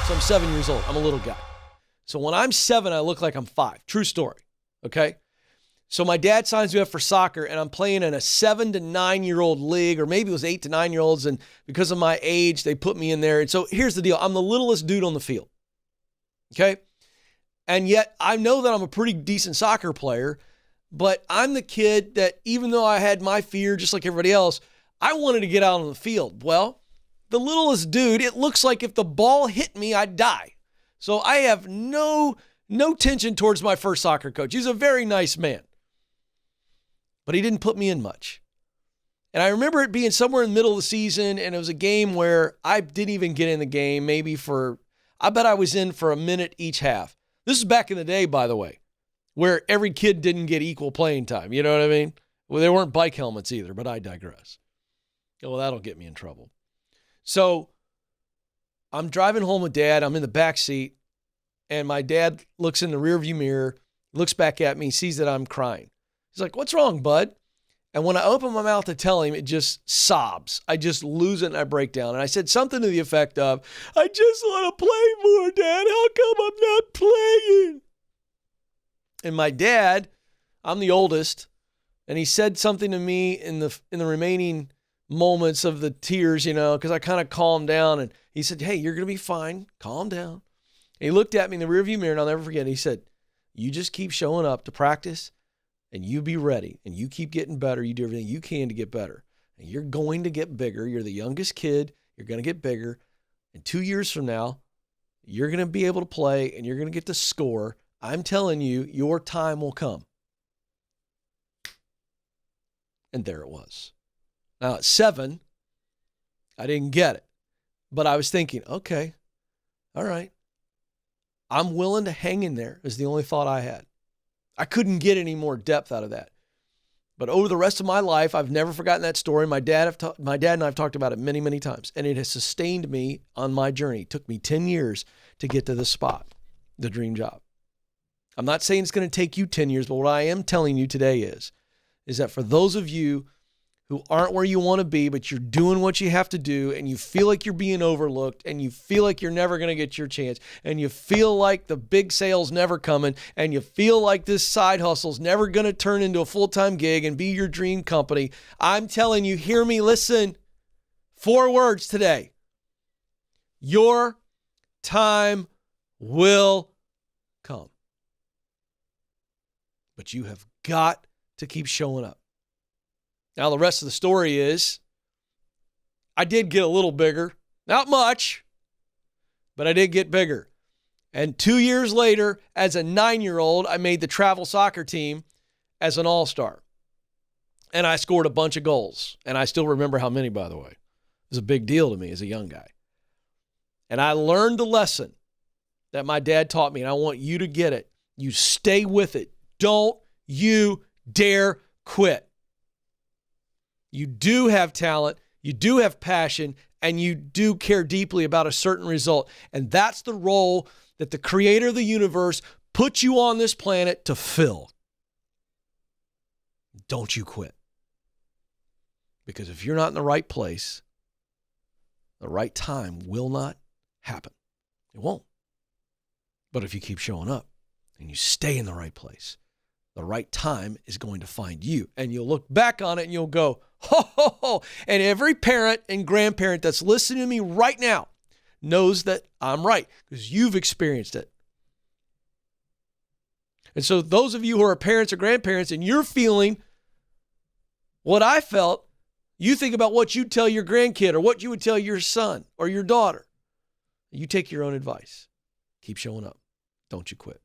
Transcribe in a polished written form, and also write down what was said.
So I'm 7 years old. I'm a little guy. So when I'm 7, I look like I'm 5. True story. Okay? So my dad signs me up for soccer, and I'm playing in a 7 to 9-year-old league, or maybe it was 8 to 9-year-olds, and because of my age, they put me in there. And so here's the deal. I'm the littlest dude on the field. Okay? And yet I know that I'm a pretty decent soccer player, but I'm the kid that even though I had my fear just like everybody else, I wanted to get out on the field. Well, the littlest dude, it looks like if the ball hit me, I'd die. So I have no tension towards my first soccer coach. He's a very nice man, but he didn't put me in much. And I remember it being somewhere in the middle of the season, and it was a game where I didn't even get in the game, I bet I was in for a minute each half. This is back in the day, by the way, where every kid didn't get equal playing time. You know what I mean? Well, there weren't bike helmets either, but I digress. Well, that'll get me in trouble. So I'm driving home with Dad. I'm in the back seat, and my dad looks in the rearview mirror, looks back at me, sees that I'm crying. He's like, "What's wrong, bud?" And when I open my mouth to tell him, it just sobs. I just lose it and I break down. And I said something to the effect of, "I just want to play more, Dad. How come I'm not playing?" And my dad, I'm the oldest, and he said something to me in the remaining moments of the tears, because I kind of calmed down, and he said, "Hey, you're going to be fine. Calm down." And he looked at me in the rearview mirror, and I'll never forget. He said, "You just keep showing up to practice, and you be ready, and you keep getting better. You do everything you can to get better, and you're going to get bigger. You're the youngest kid. You're going to get bigger. And 2 years from now, you're going to be able to play, and you're going to get to score. I'm telling you, your time will come." And there it was. Now, at 7, I didn't get it. But I was thinking, okay, all right. I'm willing to hang in there is the only thought I had. I couldn't get any more depth out of that. But over the rest of my life, I've never forgotten that story. My dad and I have talked about it many, many times. And it has sustained me on my journey. It took me 10 years to get to this spot, the dream job. I'm not saying it's going to take you 10 years, but what I am telling you today is that for those of you who aren't where you want to be, but you're doing what you have to do, and you feel like you're being overlooked, and you feel like you're never going to get your chance, and you feel like the big sale's never coming, and you feel like this side hustle's never going to turn into a full-time gig and be your dream company, I'm telling you, hear me, listen. 4 words today. Your time will come. But you have got to keep showing up. Now, the rest of the story is I did get a little bigger. Not much, but I did get bigger. And 2 years later, as a 9-year-old, I made the travel soccer team as an all-star. And I scored a bunch of goals. And I still remember how many, by the way. It was a big deal to me as a young guy. And I learned the lesson that my dad taught me, and I want you to get it. You stay with it. Don't you dare quit. You do have talent, you do have passion, and you do care deeply about a certain result. And that's the role that the creator of the universe put you on this planet to fill. Don't you quit. Because if you're not in the right place, the right time will not happen. It won't. But if you keep showing up and you stay in the right place, the right time is going to find you. And you'll look back on it and you'll go, ho, ho, ho. And every parent and grandparent that's listening to me right now knows that I'm right because you've experienced it. And so those of you who are parents or grandparents and you're feeling what I felt, you think about what you tell your grandkid or what you would tell your son or your daughter. You take your own advice. Keep showing up. Don't you quit.